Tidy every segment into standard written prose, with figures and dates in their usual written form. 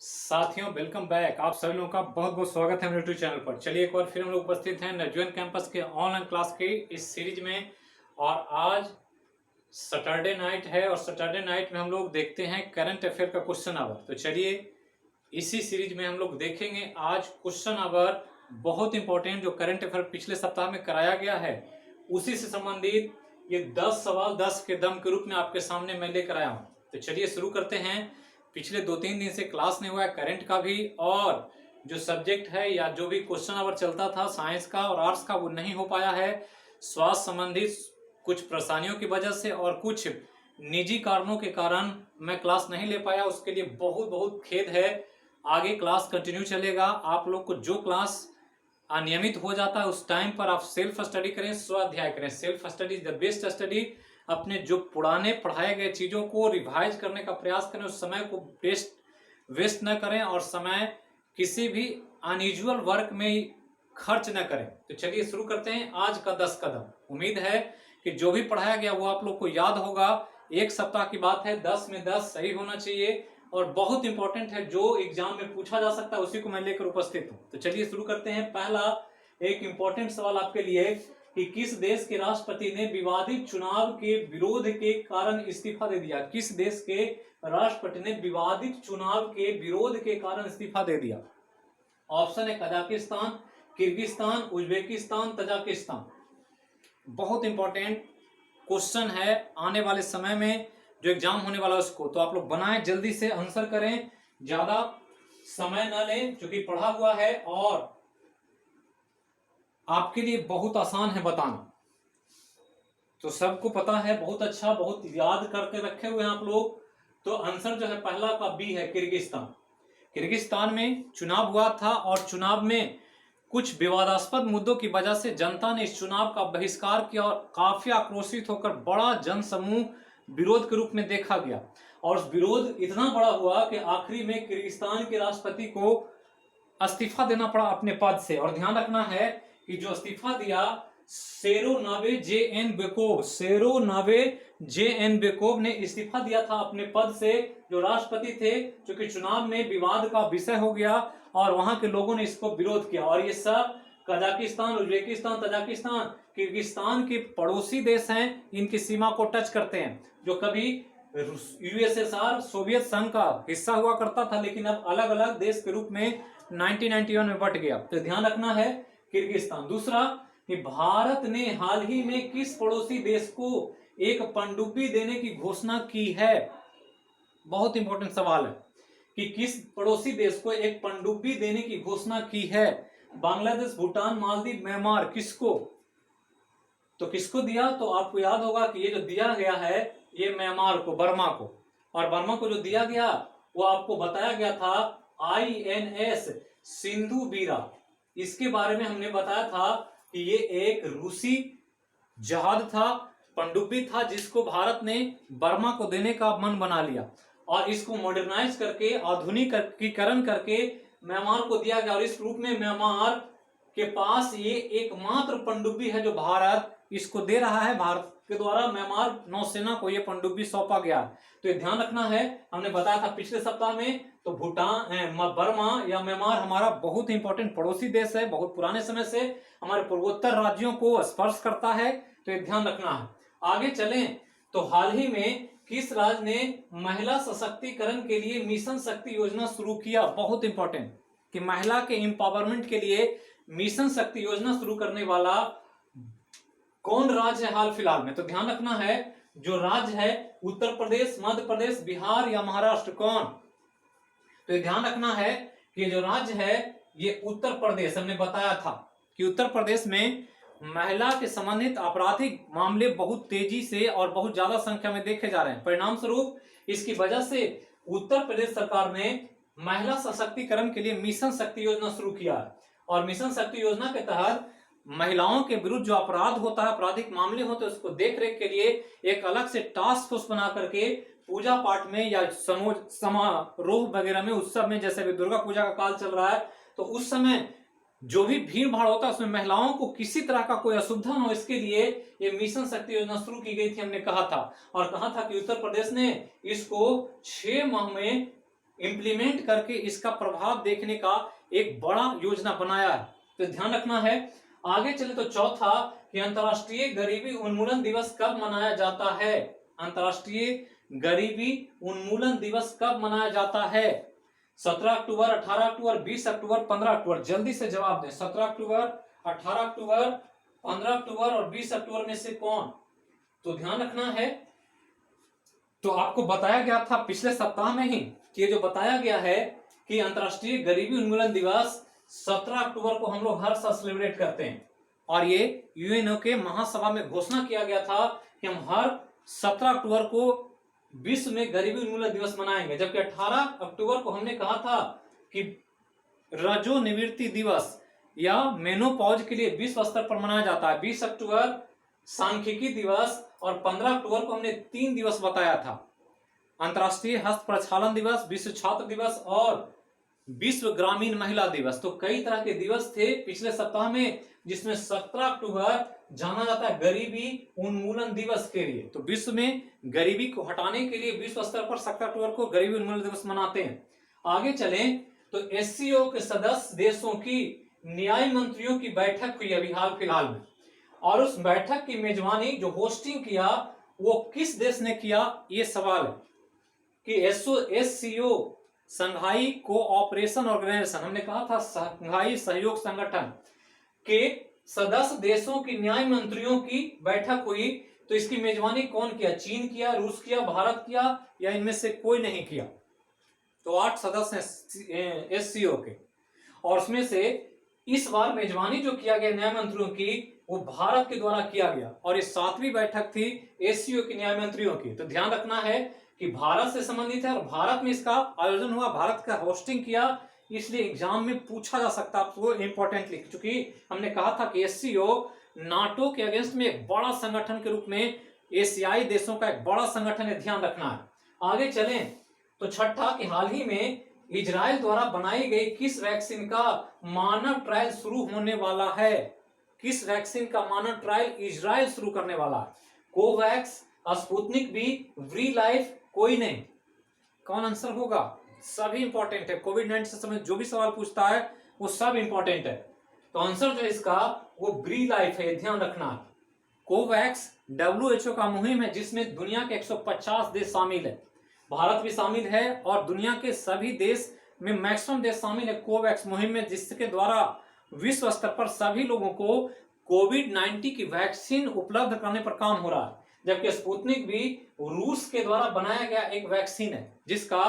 साथियों welcome back. आप सभी लोगों का बहुत बहुत स्वागत है मेरे यूट्यूब चैनल पर। चलिए एक बार फिर हम लोग उपस्थित हैं नवजीवन कैंपस के ऑनलाइन क्लास की इस सीरीज में। और आज सैटरडे नाइट है और सैटरडे नाइट में हम लोग देखते हैं करंट अफेयर का क्वेश्चन आवर। तो चलिए इसी सीरीज में हम लोग देखेंगे आज क्वेश्चन आवर बहुत इंपॉर्टेंट जो करंट अफेयर पिछले सप्ताह में कराया गया है उसी से संबंधित ये 10 सवाल 10 के दम के रूप में आपके सामने मैं लेकर आया हूँ। तो चलिए शुरू करते हैं। पिछले 2-3 दिन से क्लास नहीं हुआ है करंट का भी, और जो सब्जेक्ट है या जो भी क्वेश्चन आवर चलता था साइंस का और आर्ट्स का वो नहीं हो पाया है। स्वास्थ्य संबंधित कुछ परेशानियों की वजह से और कुछ निजी कारणों के कारण मैं क्लास नहीं ले पाया, उसके लिए बहुत बहुत खेद है। आगे क्लास कंटिन्यू चलेगा। आप लोग को जो क्लास अनियमित हो जाता है उस टाइम पर आप सेल्फ स्टडी करें, स्वाध्याय करें। Self study is the best study. अपने जो पुराने पढ़ाए गए चीजों को रिवाइज करने का प्रयास करें, उस समय को वेस्ट न करें और समय किसी भी अनयूजुअल वर्क में खर्च न करें। तो चलिए शुरू करते हैं आज का 10 कदम। उम्मीद है कि जो भी पढ़ाया गया वो आप लोग को याद होगा। एक सप्ताह की बात है, 10 में 10 सही होना चाहिए और बहुत इंपॉर्टेंट है, जो एग्जाम में पूछा जा सकता है उसी को मैं लेकर उपस्थित हूं। तो चलिए शुरू करते हैं। पहला एक इंपॉर्टेंट सवाल आपके लिए कि किस देश के राष्ट्रपति ने विवादित चुनाव के विरोध के कारण इस्तीफा दे दिया। किस देश के राष्ट्रपति ने विवादित चुनाव के विरोध के कारण इस्तीफा दे दिया। ऑप्शन है कजाकिस्तान, किर्गिस्तान, उज्बेकिस्तान, तजाकिस्तान। बहुत इंपॉर्टेंट क्वेश्चन है आने वाले समय में जो एग्जाम होने वाला है उसको। तो आप लोग बनाएं, जल्दी से आंसर करें, ज्यादा समय न लें क्योंकि पढ़ा हुआ है और आपके लिए बहुत आसान है बताना। तो सबको पता है, बहुत अच्छा, बहुत याद करके रखे हुए हैं आप लोग। तो आंसर जो है पहला का बी है, किर्गिस्तान। किर्गिस्तान में चुनाव हुआ था और चुनाव में कुछ विवादास्पद मुद्दों की वजह से जनता ने इस चुनाव का बहिष्कार किया और काफी आक्रोशित होकर बड़ा जनसमूह विरोध के रूप में देखा गया। और विरोध इतना बड़ा हुआ कि आखिरी में किर्गिस्तान के राष्ट्रपति को इस्तीफा देना पड़ा अपने पद से। और ध्यान रखना है कि जो इस्तीफा दिया सेरोनावे जे एन बेकोव ने इस्तीफा दिया था अपने पद से, जो राष्ट्रपति थे, क्योंकि चुनाव में विवाद का विषय हो गया और वहां के लोगों ने इसको विरोध किया। और ये सब कजाकिस्तान, उज्बेकिस्तान, तजाकिस्तान, किर्गिस्तान के पड़ोसी देश हैं, इनकी सीमा को टच करते हैं। जो कभी यूएसएसआर सोवियत संघ का हिस्सा हुआ करता था लेकिन अब अलग अलग देश के रूप में 1991 में बट गया। तो ध्यान रखना है किर्गिस्तान। दूसरा कि भारत ने हाल ही में किस पड़ोसी देश को एक पनडुब्बी देने की घोषणा की है। बहुत इंपॉर्टेंट सवाल है कि किस पड़ोसी देश को एक पनडुब्बी देने की घोषणा की है। बांग्लादेश, भूटान, मालदीव, म्यांमार। किसको? तो किसको दिया? तो आपको याद होगा कि ये जो दिया गया है ये म्यांमार को, बर्मा को। और बर्मा को जो दिया गया वो आपको बताया गया था INS सिंधु बीरा। इसके बारे में हमने बताया था कि ये एक रूसी जहाज था, पनडुब्बी था, जिसको भारत ने बर्मा को देने का मन बना लिया और इसको मॉडर्नाइज करके आधुनिकीकरण करके म्यांमार को दिया गया। और इस रूप में म्यांमार के पास ये एकमात्र पनडुब्बी है जो भारत इसको दे रहा है। भारत के द्वारा म्यांमार नौसेना को ये पनडुब्बी सौंपा गया। तो ये ध्यान रखना है, हमने बताया था पिछले सप्ताह में। तो भूटान, बर्मा या म्यांमार हमारा बहुत इंपॉर्टेंट पड़ोसी देश है, बहुत पुराने समय से हमारे पूर्वोत्तर राज्यों को स्पर्श करता है। तो ये ध्यान रखना है। आगे चलें तो हाल ही में किस राज्य ने महिला सशक्तिकरण के लिए मिशन शक्ति योजना शुरू किया। बहुत इंपॉर्टेंट कि महिला के एम्पावरमेंट के लिए मिशन शक्ति योजना शुरू करने वाला कौन राज्य है हाल फिलहाल में। तो ध्यान रखना है, जो राज्य है उत्तर प्रदेश, मध्य प्रदेश, बिहार या महाराष्ट्र। कौन? तो ये ध्यान रखना है कि जो राज्य है ये उत्तर प्रदेश। हमने बताया था कि उत्तर प्रदेश में महिला के संबंधित आपराधिक मामले बहुत तेजी से और बहुत ज्यादा संख्या में देखे जा रहे हैं। परिणाम स्वरूप इसकी वजह से उत्तर प्रदेश सरकार ने महिला सशक्तिकरण के लिए मिशन शक्ति योजना शुरू किया है। और मिशन शक्ति योजना के तहत महिलाओं के विरुद्ध जो अपराध होता है, आपराधिक मामले होते हैं, उसको देखरेख के लिए एक अलग से टास्क फोर्स बना करके पूजा पाठ में या समारोह वगैरह में, उत्सव में, जैसे अभी दुर्गा पूजा का काल चल रहा है, तो उस समय जो भी भीड़ भाड़ होता है उसमें महिलाओं को किसी तरह का कोई असुविधा न हो, इसके लिए ये मिशन शक्ति योजना शुरू की गई थी। हमने कहा था और कहा था कि उत्तर प्रदेश ने इसको 6 माह में इंप्लीमेंट करके इसका प्रभाव देखने का एक बड़ा योजना बनाया है। तो ध्यान रखना है। आगे चले तो चौथा कि अंतर्राष्ट्रीय गरीबी उन्मूलन दिवस कब मनाया जाता है। अंतर्राष्ट्रीय गरीबी उन्मूलन दिवस कब मनाया जाता है। 17 अक्टूबर, 18 अक्टूबर, 20 अक्टूबर, 15 अक्टूबर। जल्दी से जवाब दें। 17 अक्टूबर, 18 अक्टूबर, 15 अक्टूबर और 20 अक्टूबर में से कौन। तो ध्यान रखना है। तो आपको बताया गया था पिछले सप्ताह में ही कि ये जो बताया गया है कि अंतर्राष्ट्रीय गरीबी उन्मूलन दिवस 17 अक्टूबर को हम लोग हर साल सेलिब्रेट करते हैं, और ये यूएनओ के महासभा में घोषणा किया गया था कि हम हर 17 अक्टूबर को विश्व में गरीबी उन्मूलन दिवस मनाएंगे। जबकि 18 अक्टूबर को हमने कहा था कि रजोनिवृत्ति दिवस या मेनोपॉज के लिए विश्व स्तर पर मनाया जाता है। 20 अक्टूबर सांख्यिकी दिवस और 15 अक्टूबर को हमने 3 दिवस बताया था। अंतर्राष्ट्रीय हस्त प्रक्षालन दिवस, विश्व छात्र दिवस और विश्व ग्रामीण महिला दिवस। तो कई तरह के दिवस थे पिछले सप्ताह में, जिसमें 17 अक्टूबर जाना जाता है गरीबी उन्मूलन दिवस के लिए। तो विश्व में गरीबी को हटाने के लिए विश्व स्तर पर 17 अक्टूबर को गरीबी उन्मूलन दिवस मनाते हैं। आगे चलें तो एससीओ के सदस्य देशों की न्याय मंत्रियों की बैठक हुई अभी हाल फिलहाल में, और उस बैठक की मेजबानी जो होस्टिंग किया वो किस देश ने किया, ये सवाल है कि एससीओ संघाई कोऑपरेशन ऑर्गेनाइजेशन, हमने कहा था संघाई सहयोग संगठन के सदस्य देशों की न्याय मंत्रियों की बैठक हुई। तो इसकी मेजबानी कौन किया, चीन किया, रूस किया, भारत किया, या इनमें से कोई नहीं किया। तो 8 सदस्य हैं एससीओ के, और उसमें से इस बार मेजबानी जो किया गया न्याय मंत्रियों की वो भारत के द्वारा किया गया, और ये 7वीं बैठक थी एससीओ की न्याय मंत्रियों की। तो ध्यान रखना है कि भारत से संबंधित है और भारत में इसका आयोजन हुआ, भारत का होस्टिंग किया, इसलिए एग्जाम में पूछा जा सकता है आपको इंपॉर्टेंटली, क्योंकि हमने कहा था कि एससीओ नाटो के अगेंस्ट में एक बड़ा संगठन के रूप में एशियाई देशों का एक बड़ा संगठन है, ध्यान रखना है। आगे चलें तो छठा कि हाल ही में इजराइल द्वारा बनाई गई किस वैक्सीन का मानव ट्रायल शुरू होने वाला है। किस वैक्सीन का मानव ट्रायल इजराइल शुरू करने वाला है। कोवैक्स, स्पुतनिक वी, वी लाइफ, कोई नहीं। कौन आंसर होगा। सभी इंपॉर्टेंट है। कोविड-19 से संबंधित जो भी सवाल पूछता है वो सब इंपॉर्टेंट है। तो आंसर जो है इसका वो वी लाइफ है, ध्यान रखना। कोवैक्स WHO का मुहिम है जिसमें दुनिया के 150 देश शामिल है, भारत भी शामिल है, और दुनिया के सभी देश में मैक्सिमम देश शामिल है कोवैक्स मुहिम में, जिसके द्वारा विश्व स्तर पर सभी लोगों को कोविड-19 की वैक्सीन उपलब्ध करने पर काम हो रहा है। जबकि स्पुतनिक भी रूस के द्वारा बनाया गया एक वैक्सीन है जिसका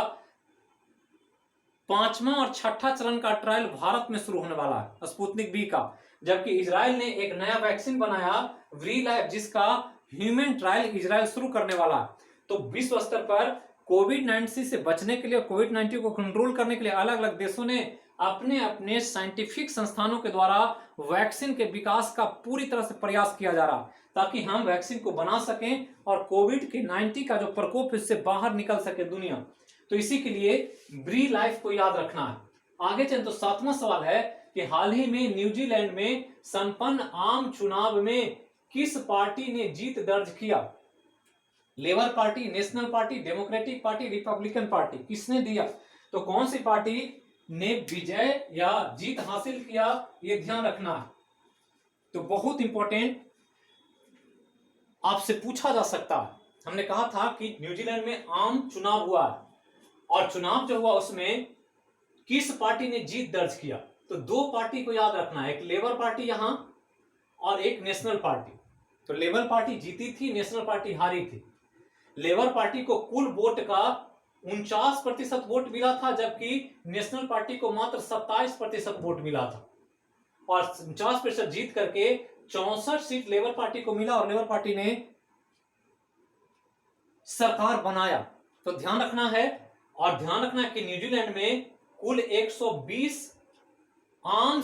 5वां और 6ठा चरण का ट्रायल भारत में शुरू होने वाला है स्पुतनिक बी का। जबकि इजराइल ने एक नया वैक्सीन बनाया वी लाइफ, जिसका ह्यूमन ट्रायल इजराइल शुरू करने वाला है। तो विश्व स्तर पर कोविड-19 से बचने के लिए, कोविड-19 को कंट्रोल करने के लिए अलग अलग देशों ने अपने अपने साइंटिफिक संस्थानों के द्वारा वैक्सीन के विकास का पूरी तरह से प्रयास किया जा रहा है, ताकि हम वैक्सीन को बना सकें और कोविड-19 का जो प्रकोप है इससे बाहर निकल सके दुनिया। तो इसी के लिए ब्री लाइफ को याद रखना है। आगे चलते तो 7वां सवाल है कि हाल ही में न्यूजीलैंड में संपन्न आम चुनाव में किस पार्टी ने जीत दर्ज किया। Labour party, national party, democratic party, Republican party, किसने दिया। तो कौन सी पार्टी ने विजय या जीत हासिल किया, ये ध्यान रखना है। तो बहुत इंपॉर्टेंट आपसे पूछा जा सकता है। हमने कहा था कि न्यूजीलैंड में आम चुनाव हुआ और चुनाव जो हुआ उसमें किस पार्टी ने जीत दर्ज किया। तो 2 पार्टी को याद रखना है, एक लेबर पार्टी यहां और एक नेशनल पार्टी। तो लेबर पार्टी जीती थी, नेशनल पार्टी हारी थी। लेबर पार्टी को कुल वोट का 49% वोट मिला था, जबकि नेशनल पार्टी को मात्र 27% वोट मिला था, और 49% जीत करके 64 सीट लेबर पार्टी को मिला और लेबर पार्टी ने सरकार बनाया। तो ध्यान रखना है, और ध्यान रखना है कि न्यूजीलैंड में कुल 120 आम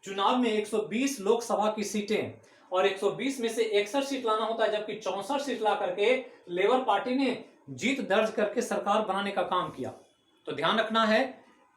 चुनाव में 120 लोकसभा की सीटें, और 120 में से 61 सीट लाना होता है, जबकि 64 सीट ला करके लेबर पार्टी ने जीत दर्ज करके सरकार बनाने का काम किया। तो ध्यान रखना है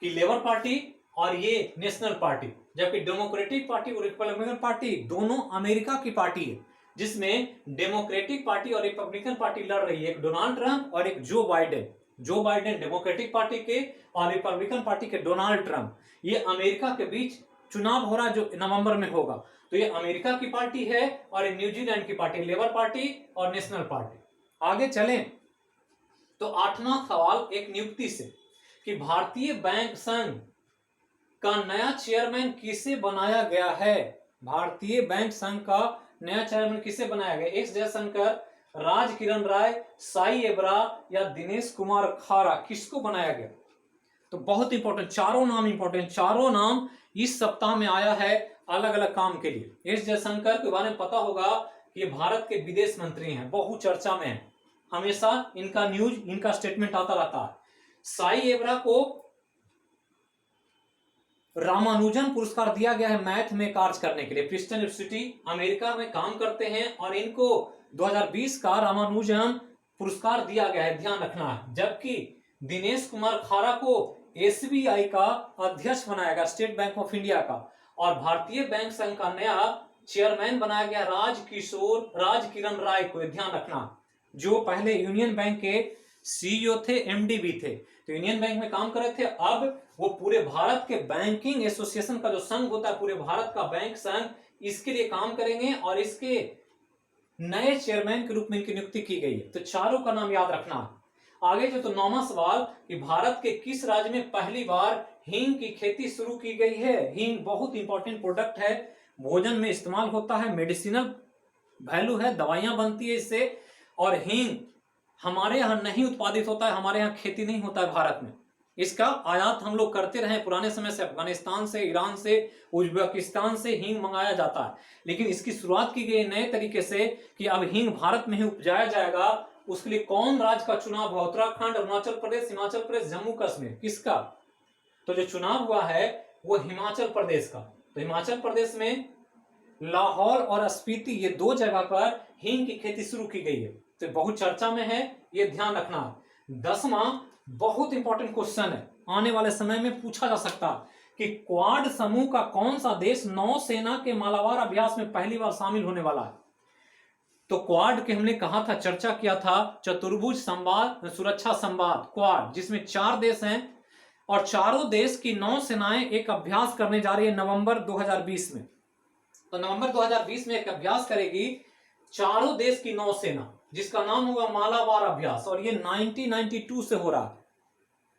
कि लेबर पार्टी और ये नेशनल पार्टी, जबकि डेमोक्रेटिक पार्टी और रिपब्लिकन पार्टी दोनों अमेरिका की पार्टी है, जिसमें डेमोक्रेटिक पार्टी और रिपब्लिकन पार्टी लड़ रही है, एक डोनाल्ड ट्रंप और एक Joe Biden. Joe Biden democratic party के और रिपब्लिकन पार्टी के डोनाल्ड ट्रंप, ये अमेरिका के बीच चुनाव हो रहा है जो नवंबर में होगा। तो ये अमेरिका की पार्टी है और ये न्यूजीलैंड की पार्टी, लेबर पार्टी और नेशनल पार्टी। आगे चलें तो 8वां सवाल एक नियुक्ति से कि भारतीय बैंक संघ का नया चेयरमैन किसे बनाया गया है। भारतीय बैंक संघ का नया चेयरमैन किसे बनाया गया? एस जयशंकर, राज किरण राय, साई एबरा या दिनेश कुमार खारा, किसको बनाया गया? तो बहुत इंपॉर्टेंट, चारों नाम इंपॉर्टेंट, चारों नाम इस सप्ताह में आया है अलग अलग काम के लिए। एस जयशंकर के बारे में पता होगा कि ये भारत के विदेश मंत्री हैं, बहुत चर्चा में है, हमेशा इनका न्यूज, इनका स्टेटमेंट आता रहता है। साई एबरा को रामानुजन पुरस्कार दिया गया है मैथ में कार्य करने के लिए। प्रिंसटन यूनिवर्सिटी अमेरिका में काम करते हैं और इनको 2020 का रामानुजन पुरस्कार दिया गया है, ध्यान रखना है। जबकि दिनेश कुमार खारा को एसबीआई का अध्यक्ष बनाया गया, स्टेट बैंक ऑफ इंडिया का, और भारतीय बैंक संघ का नया चेयरमैन बनाया गया राज किरण राय को, ध्यान रखना, जो पहले यूनियन बैंक के सीईओ थे, एमडी भी थे, तो यूनियन बैंक में काम कर रहे थे। अब वो पूरे भारत के बैंकिंग एसोसिएशन का जो संघ होता है, पूरे भारत का बैंक संघ, इसके लिए काम करेंगे और इसके नए चेयरमैन के रूप में इनकी नियुक्ति की गई है। तो चारों का नाम याद रखना। आगे जो, तो 9वां सवाल कि भारत के किस राज्य में पहली बार हींग की खेती शुरू की गई है। हींग बहुत इंपॉर्टेंट प्रोडक्ट है, भोजन में इस्तेमाल होता है, मेडिसिनल वैल्यू है, दवाइयां बनती है इससे। और हींग हमारे यहाँ नहीं उत्पादित होता है, हमारे यहाँ खेती नहीं होता है भारत में। इसका आयात हम लोग करते रहे पुराने समय से, अफगानिस्तान से, ईरान से, उज्बेकिस्तान से हींग मंगाया जाता है। लेकिन इसकी शुरुआत की गई नए तरीके से कि अब हींग भारत में ही उपजाया जाएगा। उसके लिए कौन राज्य का चुनाव हुआ? उत्तराखंड, अरुणाचल प्रदेश, हिमाचल प्रदेश, जम्मू कश्मीर, किसका? तो जो चुनाव हुआ है वो हिमाचल प्रदेश का। तो हिमाचल प्रदेश में लाहौल और स्पीति, ये 2 जगह पर हींग की खेती शुरू की गई है, तो बहुत चर्चा में है, ये ध्यान रखना। 10वां बहुत इंपॉर्टेंट क्वेश्चन है, आने वाले समय में पूछा जा सकता कि क्वाड समूह का कौन सा देश नौसेना के मालाबार अभ्यास में पहली बार शामिल होने वाला है। तो क्वाड के हमने कहा था, चर्चा किया था, चतुर्भुज संवाद, सुरक्षा संवाद, क्वाड, जिसमें 4 देश हैं और चारों देश की नौसेनाएं एक अभ्यास करने जा रही है नवंबर 2020 में। तो नवंबर 2020 में एक अभ्यास करेगी चारों देश की नौसेना, जिसका नाम होगा मालाबार अभ्यास, और ये 1992 से हो रहा है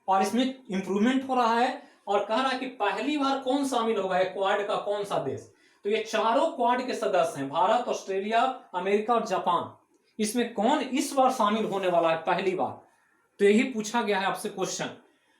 और इसमें इंप्रूवमेंट हो रहा है। और कह रहा है कि पहली बार कौन शामिल होगा क्वाड का, कौन सा देश? तो ये चारों क्वाड के सदस्य हैं, भारत, ऑस्ट्रेलिया, अमेरिका और जापान। इसमें कौन इस बार शामिल होने वाला है पहली बार? तो यही पूछा गया है आपसे क्वेश्चन।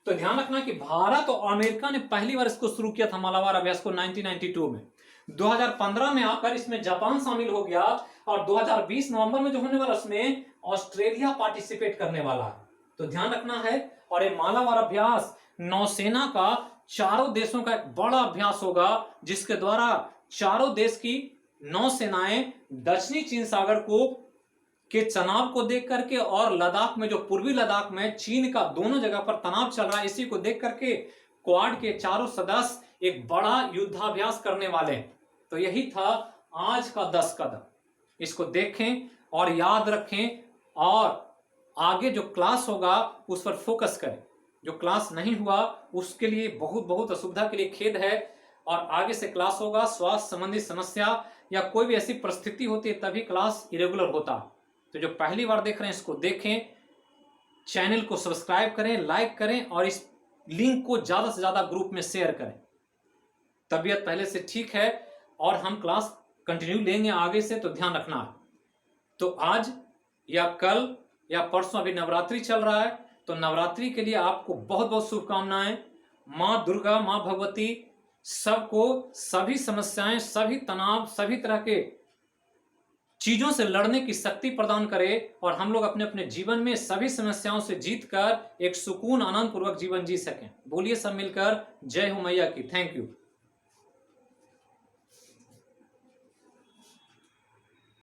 तो ध्यान रखना कि भारत और अमेरिका ने पहली बार इसको शुरू किया था मालाबार अभ्यास को 1992 में। 2015 में आकर इसमें जापान शामिल हो गया और 2020 नवंबर में जो होने वाला उसमें ऑस्ट्रेलिया पार्टिसिपेट करने वाला है। तो ध्यान रखना है। और ये मालाबार अभ्यास नौसेना का चारों देशों का एक बड़ा अभ्यास होगा, जिसके द्वारा चारों देश की नौसेनाएं दक्षिणी चीन सागर को के तनाव को देख करके और लद्दाख में, जो पूर्वी लद्दाख में चीन का दोनों जगह पर तनाव चल रहा है, इसी को देख करके क्वाड के चारों सदस्य एक बड़ा युद्धाभ्यास करने वाले हैं। तो यही था आज का 10 कदम। इसको देखें और याद रखें और आगे जो क्लास होगा उस पर फोकस करें। जो क्लास नहीं हुआ उसके लिए बहुत बहुत असुविधा के लिए खेद है। और आगे से क्लास होगा, स्वास्थ्य संबंधी समस्या या कोई भी ऐसी परिस्थिति होती है तभी क्लास इरेगुलर होता। तो जो पहली बार देख रहे हैं इसको देखें, चैनल को सब्सक्राइब करें, लाइक करें और इस लिंक को ज्यादा से ज्यादा ग्रुप में शेयर करें। तबीयत पहले से ठीक है और हम क्लास कंटिन्यू लेंगे आगे से, तो ध्यान रखना है। तो आज या कल या परसों, अभी नवरात्रि चल रहा है, तो नवरात्रि के लिए आपको बहुत बहुत शुभकामनाएं। माँ दुर्गा, माँ भगवती सबको सभी समस्याएं, सभी तनाव, सभी तरह के चीजों से लड़ने की शक्ति प्रदान करे और हम लोग अपने अपने जीवन में सभी समस्याओं से जीतकर एक सुकून, आनंद पूर्वक जीवन जी सकें। बोलिए सब मिलकर जय हो मैया की। Thank you.